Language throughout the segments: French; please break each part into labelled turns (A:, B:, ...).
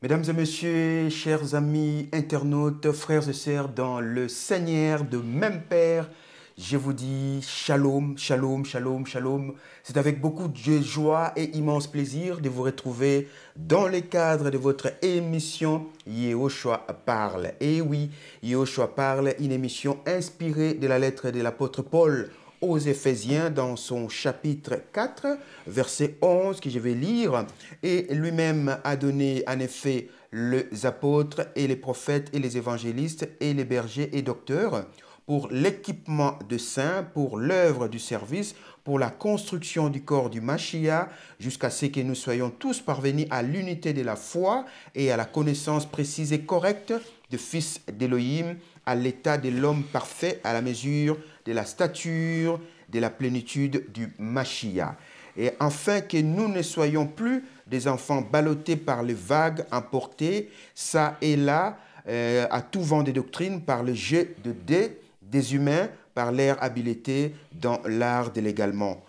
A: Mesdames et messieurs, chers amis internautes, frères et sœurs dans le Seigneur de même Père, je vous dis shalom, shalom, shalom, shalom. C'est avec beaucoup de joie et immense plaisir de vous retrouver dans le cadre de votre émission Yehoshua parle. Et oui, Yehoshua parle, une émission inspirée de la lettre de l'apôtre Paul aux Éphésiens dans son chapitre 4, verset 11 que je vais lire. Et lui-même a donné en effet les apôtres et les prophètes et les évangélistes et les bergers et docteurs pour l'équipement de saints, pour l'œuvre du service, pour la construction du corps du Mashiach, jusqu'à ce que nous soyons tous parvenus à l'unité de la foi et à la connaissance précise et correcte du Fils d'Élohim, à l'état de l'homme parfait, à la mesure de la stature, de la plénitude du Mashiach. Et afin que nous ne soyons plus des enfants ballottés par les vagues, emportés, ça et là, à tout vent de doctrine, par le jeu de dés des humains, par l'air habilité dans l'art de l'égarement.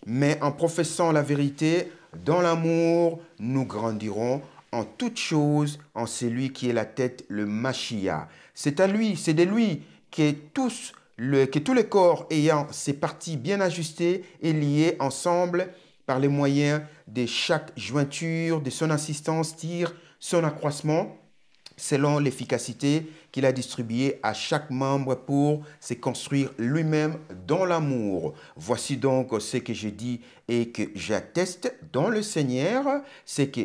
A: Mais en professant la vérité, dans l'amour, nous grandirons en toutes choses en celui qui est la tête, le Mashiach. C'est à lui, c'est de lui que tous les corps ayant ses parties bien ajustées et liées ensemble par les moyens de chaque jointure, de son assistance, tire son accroissement selon l'efficacité qu'il a distribuée à chaque membre pour se construire lui-même dans l'amour. Voici donc ce que je dis et que j'atteste dans le Seigneur, c'est que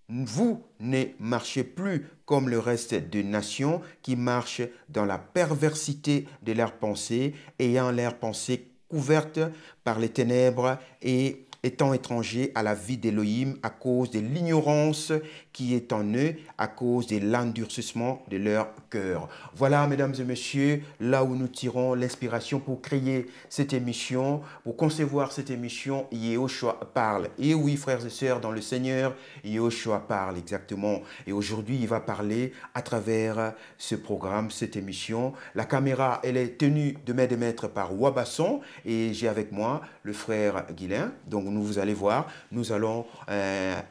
A: vous ne marchez plus comme le reste des nations qui marchent dans la perversité de leurs pensées, ayant leurs pensées couvertes par les ténèbres et étant étrangers à la vie d'Élohim à cause de l'ignorance qui est en eux, à cause de l'endurcissement de leur cœur. Voilà, mesdames et messieurs, là où nous tirons l'inspiration pour créer cette émission, pour concevoir cette émission, Yehoshua parle. Et oui, frères et sœurs, dans le Seigneur, Yehoshua parle exactement. Et aujourd'hui, il va parler à travers ce programme, cette émission. La caméra, elle est tenue de main de maître par Wabasson et j'ai avec moi le frère Guilain. Donc, vous allez voir, nous allons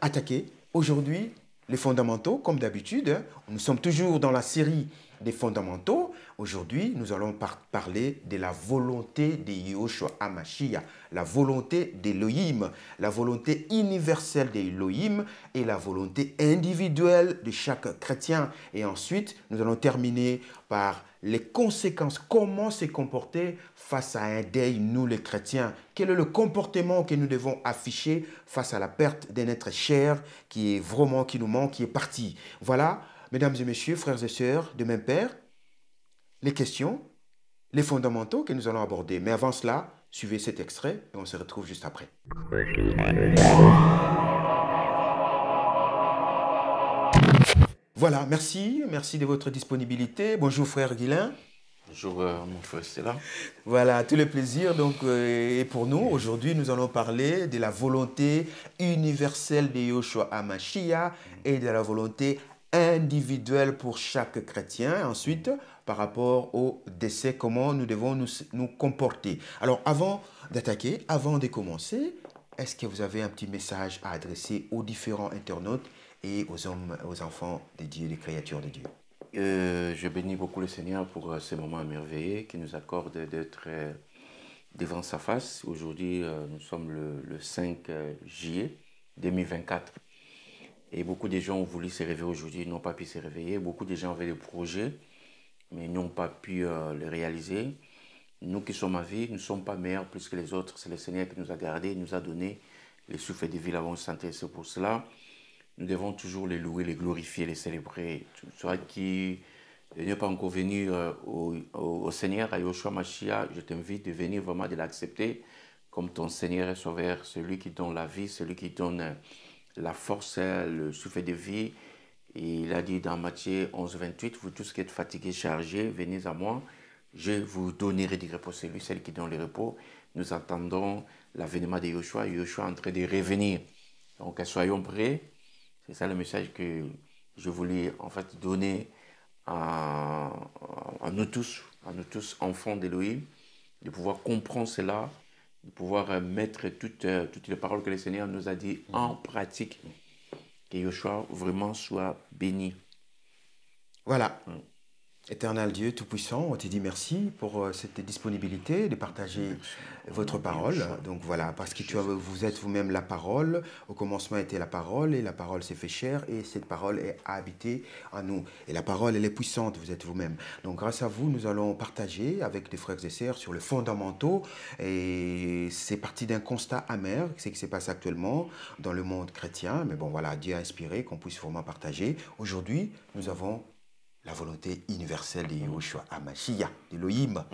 A: attaquer aujourd'hui les fondamentaux, comme d'habitude. Nous sommes toujours dans la série des fondamentaux. Aujourd'hui, nous allons parler de la volonté de Yehoshua HaMashiach, la volonté d'Elohim, la volonté universelle d'Elohim et la volonté individuelle de chaque chrétien. Et ensuite, nous allons terminer par les conséquences, comment se comporter face à un deuil, nous les chrétiens. Quel est le comportement que nous devons afficher face à la perte d'un être cher qui est vraiment, qui nous manque, qui est parti. Voilà, mesdames et messieurs, frères et sœurs de même Père, les questions, les fondamentaux que nous allons aborder. Mais avant cela, suivez cet extrait et on se retrouve juste après. Voilà, merci de votre disponibilité. Bonjour frère Guilain.
B: Bonjour mon frère Stella.
A: Voilà, tout le plaisir donc est pour nous. Aujourd'hui, nous allons parler de la volonté universelle de Yehoshua HaMashiach et de la volonté individuelle pour chaque chrétien. Ensuite, par rapport au décès, comment nous devons nous comporter. Alors, avant d'attaquer, avant de commencer, est-ce que vous avez un petit message à adresser aux différents internautes et aux hommes, aux enfants de Dieu, les créatures de Dieu?
B: Je bénis beaucoup le Seigneur pour ce moment merveilleux qui nous accorde d'être devant sa face. Aujourd'hui, nous sommes le 5 juillet 2024. Et beaucoup de gens ont voulu se réveiller aujourd'hui, n'ont pas pu se réveiller. Beaucoup de gens avaient des projets, mais n'ont pas pu les réaliser. Nous qui sommes à vie, nous ne sommes pas meilleurs plus que les autres. C'est le Seigneur qui nous a gardés, nous a donné le souffle de vie, l'avons santé. C'est pour cela nous devons toujours les louer, les glorifier, les célébrer. Toi qui n'es pas encore venu au Seigneur, à Yehoshua Mashiach, je t'invite de venir vraiment de l'accepter comme ton Seigneur et Sauveur, celui qui donne la vie, celui qui donne la force, le souffle de vie. Et il a dit dans Matthieu 11, 28, vous tous qui êtes fatigués, chargés, venez à moi, je vous donnerai du repos. C'est lui, celle qui donne le repos. Nous attendons l'avènement de Yehoshua, Yehoshua est en train de revenir. Donc soyons prêts. C'est ça le message que je voulais en fait donner à nous tous, enfants d'Élohim, de pouvoir comprendre cela, de pouvoir mettre toutes les paroles que le Seigneur nous a dit en pratique. Que Yoshua vraiment soit béni.
A: Voilà. Éternel Dieu Tout-Puissant, on te dit merci pour cette disponibilité de partager votre parole. Donc voilà, parce que vous êtes vous-même la parole. Au commencement était la parole et la parole s'est fait chair et cette parole est habitée en nous. Et la parole, elle est puissante, vous êtes vous-même. Donc grâce à vous, nous allons partager avec des frères et sœurs sur les fondamentaux. Et c'est parti d'un constat amer, ce qui s'est passé actuellement dans le monde chrétien. Mais bon voilà, Dieu a inspiré qu'on puisse vraiment partager. Aujourd'hui, nous avons la volonté universelle de Yahushua HaMashiach, d'Elohim.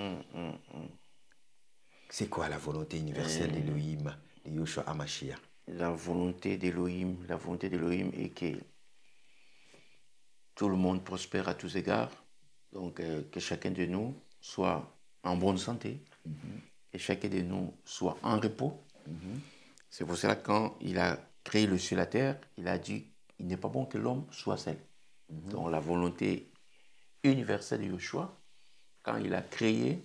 A: C'est quoi la volonté universelle d'Elohim, de Yahushua HaMashiach?
B: La volonté d'Elohim est que tout le monde prospère à tous égards. Donc que chacun de nous soit en bonne santé, que chacun de nous soit en repos. C'est pour cela que quand il a créé le ciel et la terre, il a dit il n'est pas bon que l'homme soit seul. Donc la volonté universelle de Yoshua, quand il a créé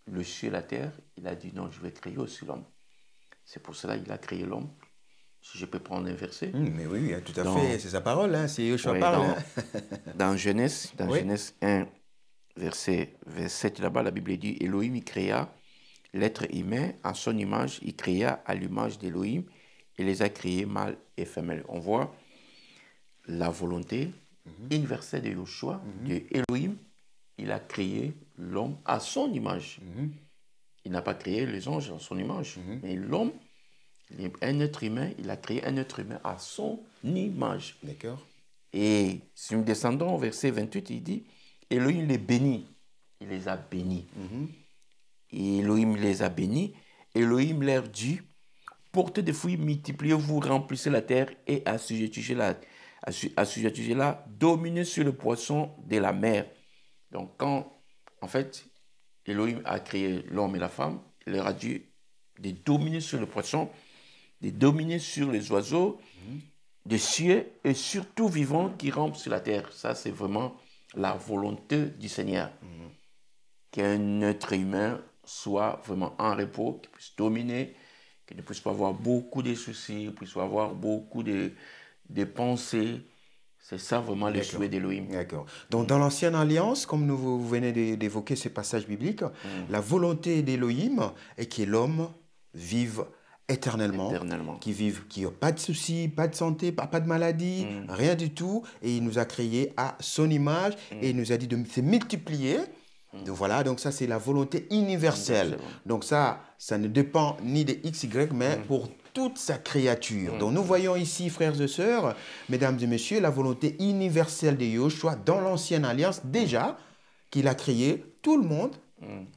B: le ciel et la terre, il a dit non, je vais créer aussi l'homme. C'est pour cela qu'il a créé l'homme. Si je peux prendre un verset.
A: Mais oui, tout à fait, c'est sa parole, hein, c'est Yoshua parle.
B: Dans Genèse 1, verset 7, là-bas, la Bible dit Elohim, il créa l'être humain à son image, il créa à l'image d'Elohim, il les a créés mâles et femelles. On voit la volonté universelle de Yoshua, de Elohim, il a créé l'homme à son image. Il n'a pas créé les anges à son image, mais l'homme, un être humain, il a créé un être humain à son image.
A: D'accord.
B: Et si nous descendons au verset 28, il dit Elohim les bénit, il les a bénis. Et Elohim les a bénis, Elohim leur dit portez des fruits, multipliez-vous, remplissez la terre et assujettissez-la, dominez sur le poisson de la mer. Donc quand, en fait, Elohim a créé l'homme et la femme, il leur a dit de dominer sur le poisson, de dominer sur les oiseaux, des cieux et sur tout vivant qui rampe sur la terre. Ça, c'est vraiment la volonté du Seigneur. Qu'un être humain soit vraiment en repos, qu'il puisse dominer, qu'il ne puisse pas avoir beaucoup de soucis, qu'il puisse pas avoir beaucoup de pensées. C'est ça vraiment le souhait d'Elohim.
A: D'accord. Donc dans l'Ancienne Alliance, comme vous venez d'évoquer ces passages bibliques, la volonté d'Elohim est que l'homme vive éternellement. Qu'il n'y a pas de soucis, pas de santé, pas de maladie, rien du tout. Et il nous a créés à son image et il nous a dit de se multiplier. Donc voilà, donc ça c'est la volonté universelle. Donc ça ne dépend ni de X, Y, mais pour toute sa créature. Donc nous voyons ici, frères et sœurs, mesdames et messieurs, la volonté universelle de Yoshua dans l'Ancienne Alliance, déjà, qu'il a créé tout le monde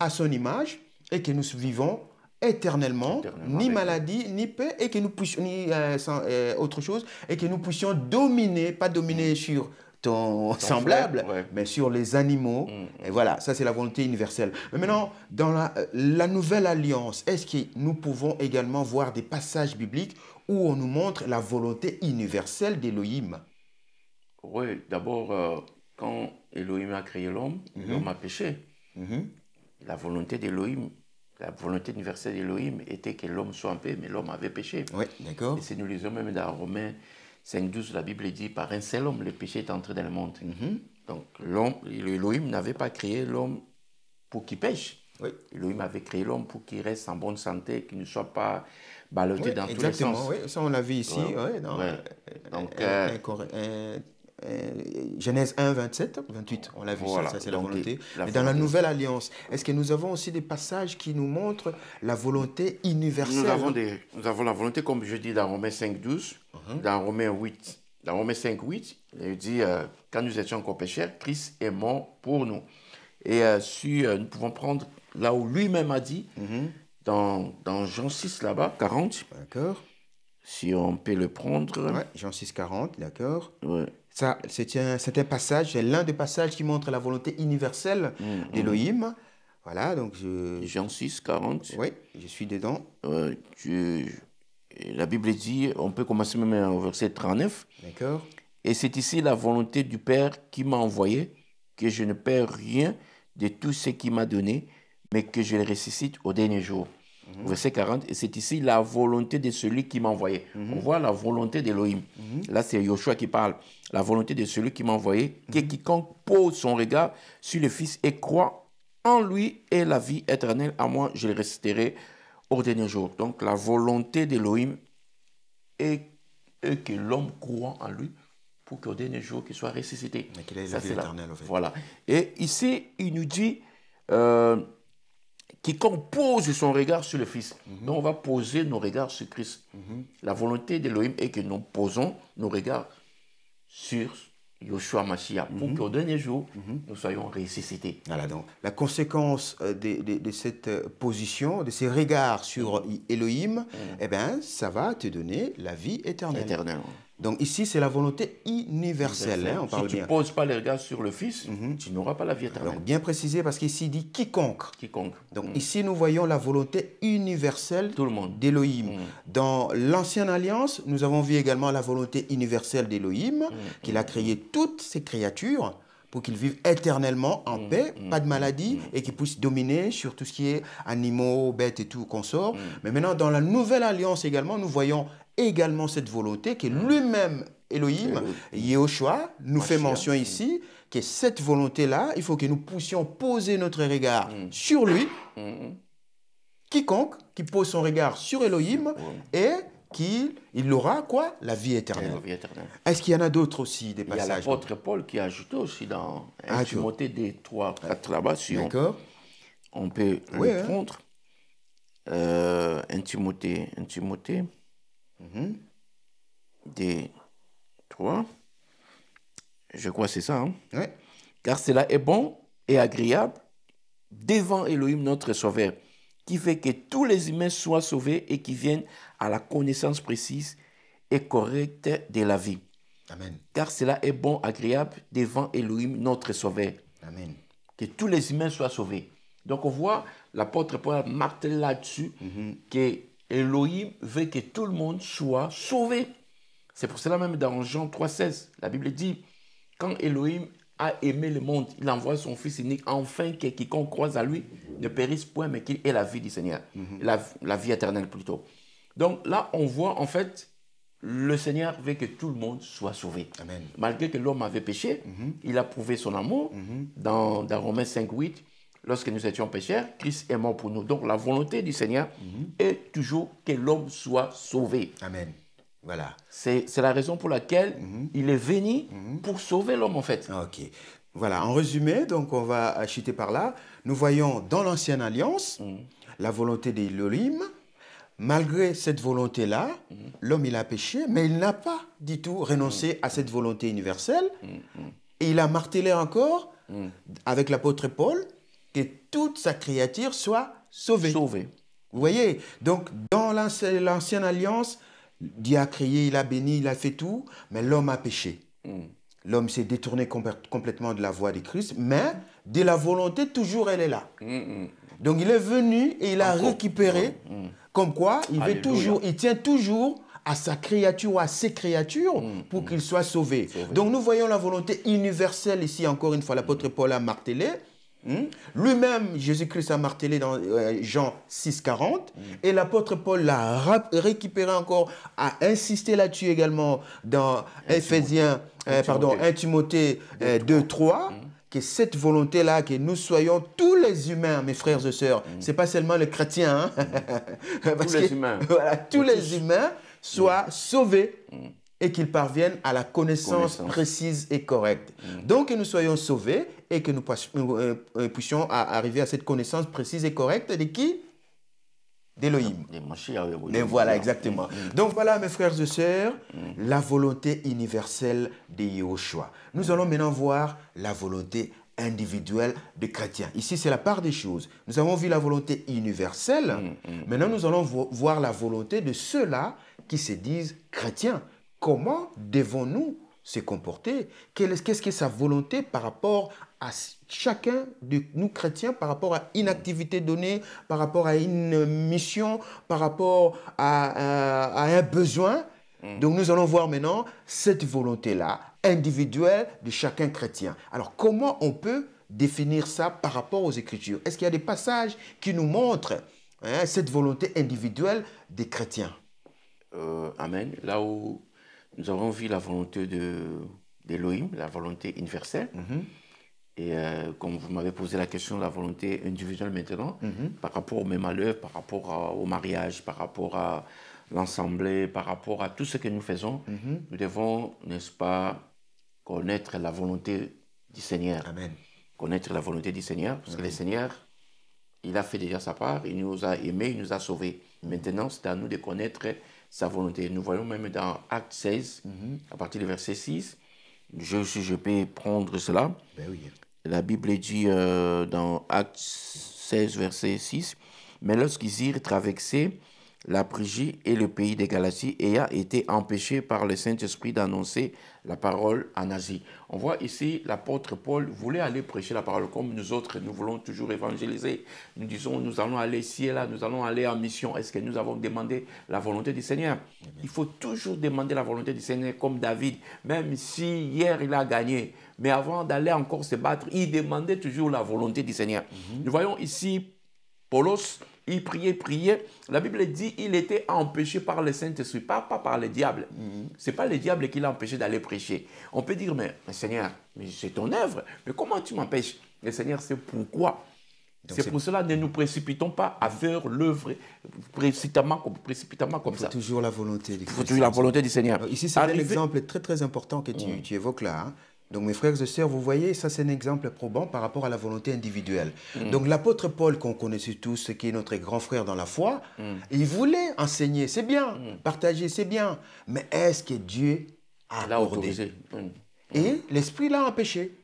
A: à son image et que nous vivons éternellement, ni maladie, ni paix, et que nous puissions, ni autre chose, et que nous puissions dominer, pas dominer sur ton semblable, mais sur les animaux. Et voilà, ça c'est la volonté universelle. Mais maintenant, dans la nouvelle alliance, est-ce que nous pouvons également voir des passages bibliques où on nous montre la volonté universelle d'Elohim?
B: Oui, d'abord, quand Elohim a créé l'homme, l'homme a péché. La volonté d'Elohim, la volonté universelle d'Elohim était que l'homme soit en paix, mais l'homme avait péché.
A: Oui, d'accord.
B: Et si nous lisons même dans Romains 5,12, la Bible dit par un seul homme, le péché est entré dans le monde. Donc, Elohim n'avait pas créé l'homme pour qu'il pêche. Elohim avait créé l'homme pour qu'il reste en bonne santé, qu'il ne soit pas ballotté dans tous les sens.
A: Oui, ça on l'a vu ici. Donc, Genèse 1, 27, 28, on l'a vu, ça c'est la volonté. Mais dans la nouvelle alliance, est-ce que nous avons aussi des passages qui nous montrent la volonté universelle?
B: Nous avons la volonté, comme je dis dans Romains 5, 12, dans Romains 8. Dans Romains 5, 8, il dit quand nous étions encore pécheurs, Christ est mort pour nous. Et nous pouvons prendre là où lui-même a dit, dans Jean 6, là-bas, 40.
A: D'accord.
B: Si on peut le prendre.
A: Ouais, Jean 6, 40, d'accord.
B: Ouais.
A: Ça, c'est un passage, c'est l'un des passages qui montre la volonté universelle d'Elohim. Voilà, donc
B: Jean 6, 40.
A: Oui, je suis dedans.
B: La Bible dit, on peut commencer même au verset 39.
A: D'accord.
B: Et c'est ici la volonté du Père qui m'a envoyé, que je ne perds rien de tout ce qu'il m'a donné, mais que je le ressuscite au dernier jour. verset 40, et c'est ici la volonté de celui qui m'a envoyé. On voit la volonté d'Élohim. Là, c'est Yoshua qui parle. La volonté de celui qui m'a envoyé, que quiconque pose son regard sur le Fils et croit en lui et la vie éternelle, à moi, je le resterai au dernier jour. Donc, la volonté d'Élohim est que l'homme croit en lui pour qu'au dernier jour, qu'il soit ressuscité.
A: Et qu'il ait la vie éternelle, en fait.
B: Voilà. Et ici, il nous dit... quiconque pose son regard sur le Fils. Donc, on va poser nos regards sur Christ. La volonté d'Élohim est que nous posons nos regards sur Yoshua Mashiach pour qu'au dernier jour, nous soyons ressuscités.
A: Voilà, donc la conséquence de cette position, de ces regards sur Elohim, eh bien, ça va te donner la vie éternelle.
B: Éternellement.
A: Donc ici, c'est la volonté universelle, hein, on parle
B: si tu
A: bien.
B: ne poses pas les regards sur le Fils, tu n'auras pas la vie éternelle.
A: Donc bien précisé, parce qu'ici, il dit quiconque.
B: Quiconque.
A: Donc ici, nous voyons la volonté universelle
B: Tout le monde.
A: d'Élohim. Dans l'Ancienne Alliance, nous avons vu également la volonté universelle d'Élohim, qu'il a créé toutes ces créatures pour qu'ils vivent éternellement en paix, pas de maladie, et qu'ils puissent dominer sur tout ce qui est animaux, bêtes et tout, consort. Mais maintenant, dans la Nouvelle Alliance également, nous voyons également cette volonté que lui-même, Elohim, Yehoshua, nous fait mention ici, que cette volonté-là, il faut que nous puissions poser notre regard sur lui, quiconque qui pose son regard sur Elohim, et qu'il aura quoi? La vie éternelle.
B: La vie éternelle.
A: Est-ce qu'il y en a d'autres aussi, des
B: Il y a
A: passages?
B: l'apôtre Paul qui a ajouté aussi dans 1 Timothée des 3, 4 là-bas. Si on peut le prendre. 1 Timothée des 3. Je crois que c'est ça. Hein?
A: Ouais.
B: Car cela est bon et agréable devant Elohim notre Sauveur, qui fait que tous les humains soient sauvés et qui viennent à la connaissance précise et correcte de la vie.
A: Amen.
B: Car cela est bon, agréable devant Elohim notre Sauveur.
A: Amen.
B: Que tous les humains soient sauvés. Donc on voit l'apôtre Paul marteler là-dessus que Elohim veut que tout le monde soit sauvé. C'est pour cela même dans Jean 3,16, la Bible dit, quand Elohim a aimé le monde, il envoie son Fils unique, afin que quiconque croise à lui ne périsse point, mais qu'il ait la vie du Seigneur, la vie éternelle plutôt. Donc là, on voit en fait, le Seigneur veut que tout le monde soit sauvé.
A: Amen.
B: Malgré que l'homme avait péché, il a prouvé son amour dans Romains 5,8. Lorsque nous étions pécheurs, Christ est mort pour nous. Donc la volonté du Seigneur est toujours que l'homme soit sauvé.
A: Amen. Voilà.
B: C'est la raison pour laquelle il est venu pour sauver l'homme en fait.
A: Ok. Voilà, en résumé, donc on va chuter par là. Nous voyons dans l'Ancienne Alliance la volonté d'Elohim. Malgré cette volonté-là, l'homme il a péché, mais il n'a pas du tout renoncé à cette volonté universelle. Et il a martelé encore avec l'apôtre Paul que toute sa créature soit sauvée. Vous voyez? Donc, dans l'Ancienne Alliance, Dieu a créé, il a béni, il a fait tout, mais l'homme a péché. L'homme s'est détourné complètement de la voie de Christ, mais de la volonté, toujours elle est là. Donc, il est venu et il a récupéré, comme quoi il veut toujours, il tient toujours à sa créature ou à ses créatures pour qu'il soit sauvé. Donc, nous voyons la volonté universelle ici, encore une fois, l'apôtre Paul a martelé. Lui-même, Jésus-Christ a martelé dans Jean 6,40 et l'apôtre Paul l'a récupéré encore, a insisté là-dessus également dans 1 Timothée 2,3, que cette volonté-là, que nous soyons tous les humains, mes frères et sœurs, c'est pas seulement les chrétiens,
B: tous les humains.
A: Voilà, tous les humains soient sauvés et qu'ils parviennent à la connaissance précise et correcte. Donc, que nous soyons sauvés et que nous puissions arriver à cette connaissance précise et correcte de qui? D'Elohim. Mais voilà, exactement. Donc, voilà, mes frères et sœurs, la volonté universelle de Yehoshua. Nous allons maintenant voir la volonté individuelle des chrétiens. Ici, c'est la part des choses. Nous avons vu la volonté universelle. Maintenant, nous allons voir la volonté de ceux-là qui se disent chrétiens. Comment devons-nous se comporter? Qu'est-ce que sa volonté par rapport à chacun de nous chrétiens, par rapport à une activité donnée, par rapport à une mission, par rapport à un besoin? Donc nous allons voir maintenant cette volonté-là, individuelle de chacun chrétien. Alors comment on peut définir ça par rapport aux Écritures? Est-ce qu'il y a des passages qui nous montrent hein, cette volonté individuelle des chrétiens.
B: Amen. Là où nous avons vu la volonté d'Élohim, la volonté universelle, et comme vous m'avez posé la question, la volonté individuelle maintenant, par rapport aux mêmes malheurs, par rapport au mariage, par rapport à l'assemblée, par rapport à tout ce que nous faisons, nous devons, n'est-ce pas, connaître la volonté du Seigneur.
A: Amen.
B: Connaître la volonté du Seigneur, parce que le Seigneur, il a fait déjà sa part, il nous a aimés, il nous a sauvés. Maintenant, c'est à nous de connaître sa volonté. Nous voyons même dans Acte 16, à partir du verset 6, je peux prendre cela.
A: Ben oui.
B: La Bible dit dans Acte 16, verset 6, « Mais lorsqu'ils irent traverser la Phrygie et le pays des Galaties, ayant été empêchés par le Saint-Esprit d'annoncer la parole en Asie. » On voit ici, l'apôtre Paul voulait aller prêcher la parole comme nous autres, nous voulons toujours évangéliser. Nous disons, nous allons aller ici et là, nous allons aller en mission. Est-ce que nous avons demandé la volonté du Seigneur? Il faut toujours demander la volonté du Seigneur comme David, même si hier il a gagné. Mais avant d'aller encore se battre, il demandait toujours la volonté du Seigneur. Nous voyons ici, Paulos, il priait. La Bible dit qu'il était empêché par le Saint-Esprit, pas par le diable. Ce n'est pas le diable qui l'a empêché d'aller prêcher. On peut dire, mais Seigneur, mais c'est ton œuvre. Mais comment tu m'empêches? Le Seigneur, c'est pourquoi. C'est pour cela, ne nous précipitons pas à faire l'œuvre précipitamment comme ça.
A: Il faut toujours la volonté.
B: Il faut toujours la volonté du Seigneur.
A: Ici, c'est un exemple très très important que tu évoques là. Hein. Donc, mes frères et sœurs, vous voyez, ça c'est un exemple probant par rapport à la volonté individuelle. Donc, l'apôtre Paul, qu'on connaissait tous, qui est notre grand frère dans la foi, il voulait enseigner, c'est bien, partager, c'est bien. Mais est-ce que Dieu a autorisé? Et l'Esprit l'a empêché.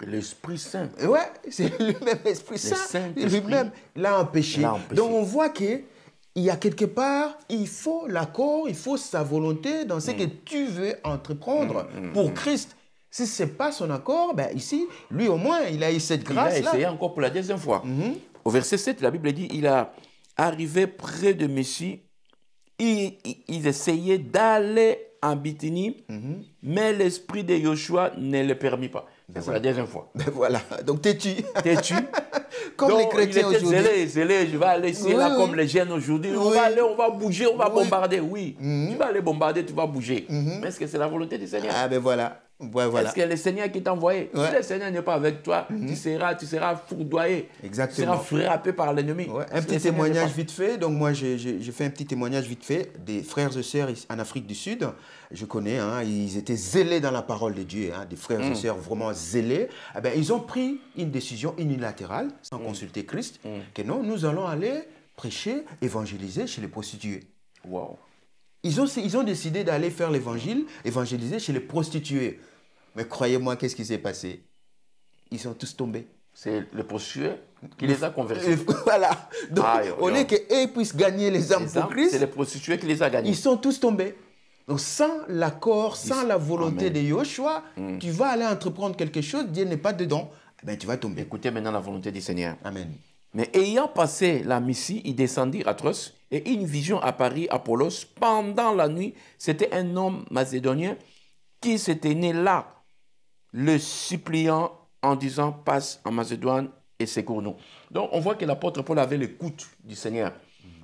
B: L'Esprit Saint.
A: Ouais, c'est lui-même l'Esprit Saint. Lui-même l'a empêché. Donc, on voit que il y a quelque part, il faut l'accord, il faut sa volonté dans ce que tu veux entreprendre pour Christ. Si ce n'est pas son accord, ben ici, lui au moins, il a eu cette grâce-là.
B: Il a essayé encore pour la deuxième fois. Au verset 7, la Bible dit, il a arrivé près de Messie, ils essayaient d'aller en Bithynie, mais l'esprit de Joshua ne le permit pas. C'est la deuxième fois.
A: Ben voilà, donc têtu.
B: Comme
A: donc, les chrétiens aujourd'hui.
B: Zélé, je vais aller ici là comme les jeunes aujourd'hui. On va aller, on va bouger, on va bombarder. Oui, tu vas aller bombarder, tu vas bouger. Mais est-ce que c'est la volonté du Seigneur?
A: Ah ben voilà. Ouais, voilà.
B: Est-ce que le Seigneur qui t'a envoyé, si le Seigneur n'est pas avec toi, tu seras foudroyé.
A: Exactement.
B: Tu seras frappé par l'ennemi.
A: Ouais. Un petit témoignage vite fait. Donc moi, j'ai fait un petit témoignage vite fait des frères et sœurs en Afrique du Sud. Je connais, hein, ils étaient zélés dans la parole de Dieu, hein, des frères et sœurs vraiment zélés. Eh ben, ils ont pris une décision unilatérale, sans consulter Christ, que non, nous allons aller prêcher, évangéliser chez les prostituées.
B: Wow.
A: Ils ont décidé d'aller faire l'évangile, évangéliser chez les prostituées. Mais croyez-moi, qu'est-ce qui s'est passé? Ils sont tous tombés.
B: C'est le prostitué qui les a convertis.
A: Voilà. Donc, au lieu qu'eux puissent gagner les âmes pour Christ,
B: c'est le prostitué qui les a gagnés.
A: Ils sont tous tombés. Donc, sans l'accord, sans la volonté de Joshua, tu vas aller entreprendre quelque chose, Dieu n'est pas dedans, ben, tu vas tomber.
B: Écoutez maintenant la volonté du Seigneur.
A: Amen.
B: Mais ayant passé la Mysie, ils descendirent à Troas, et une vision apparut à Apollos pendant la nuit. C'était un homme macédonien qui s'était né là, le suppliant en disant, passe en Macédoine et secours-nous. Donc on voit que l'apôtre Paul avait l'écoute du Seigneur.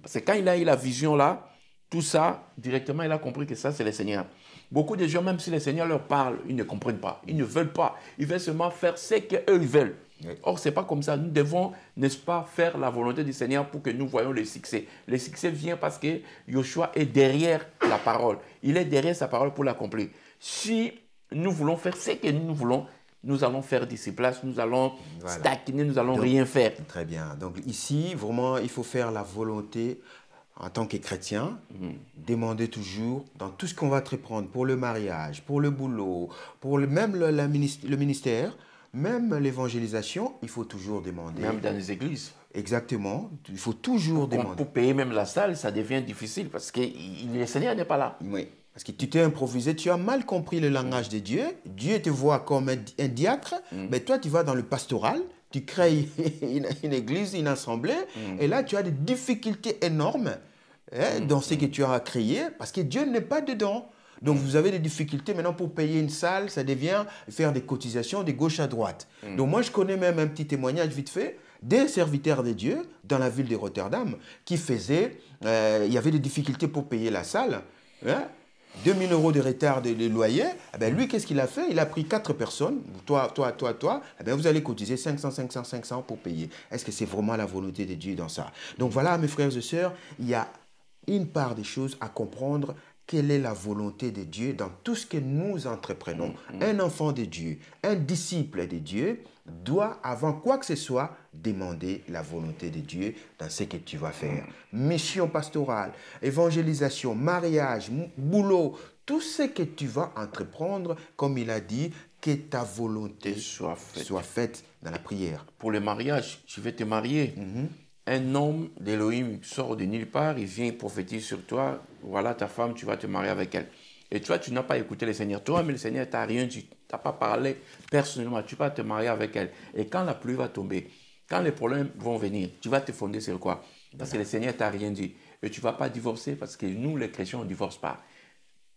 B: Parce que quand il a eu la vision là, tout ça, directement il a compris que ça c'est le Seigneur. Beaucoup de gens, même si le Seigneur leur parle, ils ne comprennent pas, ils ne veulent pas. Ils veulent seulement faire ce qu'eux ils veulent. Or, ce n'est pas comme ça. Nous devons, n'est-ce pas, faire la volonté du Seigneur pour que nous voyons le succès. Le succès vient parce que Joshua est derrière la parole. Il est derrière sa parole pour l'accomplir. Si nous voulons faire ce que nous voulons, nous allons faire d'ici place, nous allons stagner, nous allons rien faire.
A: Très bien. Donc ici, vraiment, il faut faire la volonté en tant que chrétien, demander toujours dans tout ce qu'on va entreprendre pour le mariage, pour le boulot, pour même le ministère, même l'évangélisation, il faut toujours demander.
B: Même dans les églises.
A: Exactement, il faut toujours demander.
B: Pour payer même la salle, ça devient difficile parce que le Seigneur n'est pas là.
A: Oui, parce que tu t'es improvisé, tu as mal compris le langage de Dieu. Dieu te voit comme un diacre, mais toi tu vas dans le pastoral, tu crées une église, une assemblée, et là tu as des difficultés énormes dans ce que tu as créé parce que Dieu n'est pas dedans. Donc, vous avez des difficultés maintenant pour payer une salle, ça devient faire des cotisations de gauche à droite. Donc, moi, je connais même un petit témoignage vite fait des serviteurs de Dieu dans la ville de Rotterdam qui faisaient, il y avait des difficultés pour payer la salle, hein, 2000 € de retard de loyer. Eh ben lui, qu'est-ce qu'il a fait? Il a pris 4 personnes, toi. Eh ben vous allez cotiser 500 pour payer. Est-ce que c'est vraiment la volonté de Dieu dans ça? Donc voilà, mes frères et sœurs, il y a une part des choses à comprendre. Quelle est la volonté de Dieu dans tout ce que nous entreprenons? Un enfant de Dieu, un disciple de Dieu doit, avant quoi que ce soit, demander la volonté de Dieu dans ce que tu vas faire. Mission pastorale, évangélisation, mariage, boulot, tout ce que tu vas entreprendre, comme il a dit, que ta volonté soit faite dans la prière.
B: Pour le mariage, je vais te marier. Un homme d'Élohim sort de nulle part, il vient prophétiser sur toi, voilà ta femme, tu vas te marier avec elle. Et toi, tu n'as pas écouté le Seigneur. Toi, mais le Seigneur t'a rien dit, tu n'as pas parlé personnellement, tu vas te marier avec elle. Et quand la pluie va tomber, quand les problèmes vont venir, tu vas te fonder sur quoi? Parce que le Seigneur t'a rien dit. Et tu ne vas pas divorcer parce que nous, les chrétiens, on ne divorce pas.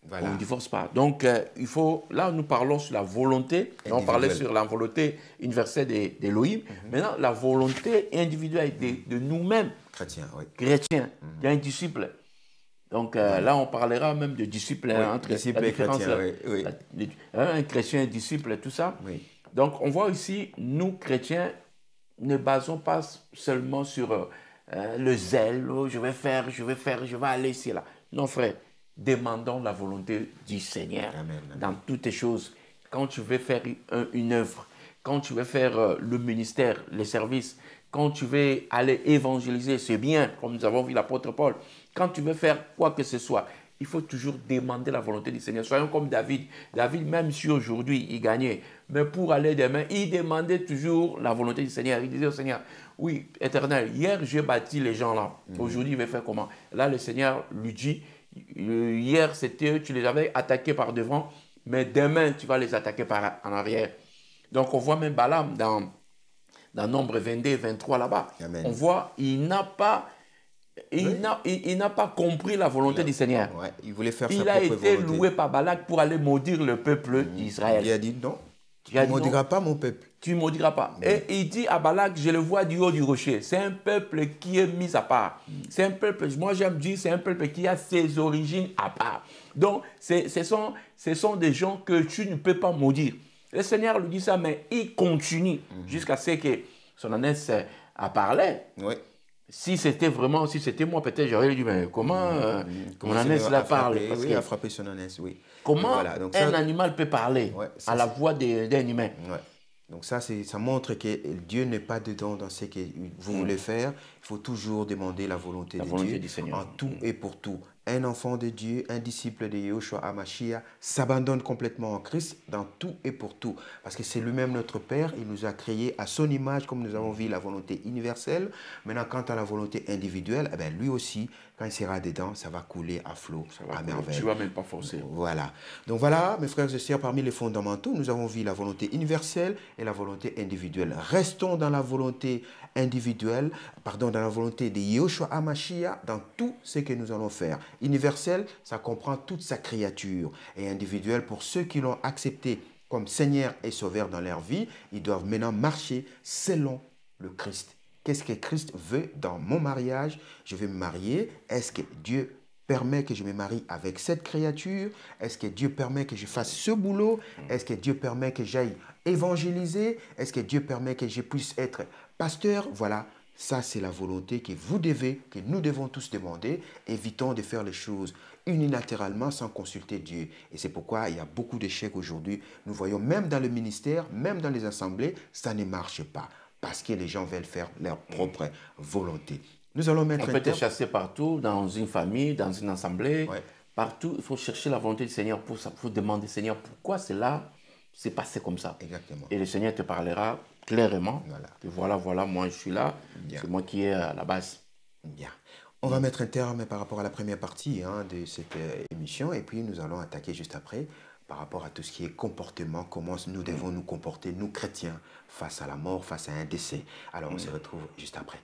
B: Voilà. On ne divorce pas. Donc, il faut... Là, nous parlons sur la volonté. On parlait sur la volonté universelle d'Élohim. Maintenant, la volonté individuelle de nous-mêmes.
A: Chrétiens, oui.
B: Chrétiens. Il y a un disciple. Donc, là, on parlera même de disciple.
A: Oui,
B: entre
A: disciple et chrétien, oui.
B: Un chrétien, un disciple, tout ça.
A: Oui.
B: Donc, on voit ici, nous, chrétiens, ne basons pas seulement sur le zèle. Oh, je vais aller ici, là. Non, frère. Demandons la volonté du Seigneur.
A: Amen.
B: Dans toutes les choses. Quand tu veux faire une œuvre, quand tu veux faire le ministère, les services, quand tu veux aller évangéliser, c'est bien, comme nous avons vu l'apôtre Paul. Quand tu veux faire quoi que ce soit, il faut toujours demander la volonté du Seigneur. Soyons comme David. David, même si aujourd'hui il gagnait, mais pour aller demain, il demandait toujours la volonté du Seigneur. Il disait au Seigneur, oui, Éternel, hier j'ai bâti les gens là. Aujourd'hui, il va faire comment? Là, le Seigneur lui dit, hier, c'était tu les avais attaqués par devant, mais demain, tu vas les attaquer en arrière. Donc, on voit même Balaam dans Nombre 22 et 23 là-bas. On voit, il n'a pas compris la volonté du Seigneur.
A: Ouais, il voulait faire sa
B: propre
A: volonté.
B: Il a été loué par Balak pour aller maudire le peuple d'Israël.
A: Il a dit non. Tu ne maudiras pas mon peuple.
B: Tu ne maudiras pas. Et il dit à Balak, je le vois du haut du rocher. C'est un peuple qui est mis à part. C'est un peuple, moi j'aime dire, c'est un peuple qui a ses origines à part. Donc, ce sont des gens que tu ne peux pas maudire. Le Seigneur lui dit ça, mais il continue jusqu'à ce que son ânesse a parlé.
A: Oui.
B: Si c'était moi, peut-être j'aurais dit, mais comment mon ânesse la parle?
A: Oui, il a frappé son ânesse, oui.
B: Comment un animal peut parler à la voix d'un humain?
A: Ouais. Donc ça montre que Dieu n'est pas dedans dans ce que vous voulez faire. Il faut toujours demander la volonté de Dieu
B: du Seigneur.
A: En tout et pour tout. Un enfant de Dieu, un disciple de Yahushua HaMashiach s'abandonne complètement en Christ dans tout et pour tout. Parce que c'est lui-même notre Père. Il nous a créés à son image, comme nous avons vu la volonté universelle. Maintenant, quant à la volonté individuelle, eh bien, lui aussi, quand il sera dedans, ça va couler à flot, à merveille.
B: Tu ne vas même pas forcer.
A: Voilà. Donc voilà, mes frères et sœurs, parmi les fondamentaux, nous avons vu la volonté universelle et la volonté individuelle. Restons dans la volonté individuelle, dans la volonté de Yahushua HaMashiach dans tout ce que nous allons faire. Universel, ça comprend toute sa créature. Et individuel, pour ceux qui l'ont accepté comme Seigneur et Sauveur dans leur vie, ils doivent maintenant marcher selon le Christ. Qu'est-ce que Christ veut dans mon mariage? Je vais me marier. Est-ce que Dieu permet que je me marie avec cette créature? Est-ce que Dieu permet que je fasse ce boulot? Est-ce que Dieu permet que j'aille évangéliser? Est-ce que Dieu permet que je puisse être pasteur? Voilà, ça c'est la volonté que nous devons tous demander. Évitons de faire les choses unilatéralement sans consulter Dieu. Et c'est pourquoi il y a beaucoup d'échecs aujourd'hui. Nous voyons même dans le ministère, même dans les assemblées, ça ne marche pas. Parce que les gens veulent faire leur propre volonté. Nous allons mettre
B: on peut te chasser partout, dans une famille, dans une assemblée. Ouais. Partout, il faut chercher la volonté du Seigneur pour demander, Seigneur, pourquoi cela s'est passé comme ça?
A: Exactement.
B: Et le Seigneur te parlera clairement. Voilà, moi je suis là. C'est moi qui est à la base.
A: Bien. On va mettre un terme par rapport à la première partie de cette émission. Et puis nous allons attaquer juste après par rapport à tout ce qui est comportement, comment nous devons nous comporter, nous chrétiens, face à la mort, face à un décès. Alors on se retrouve juste après.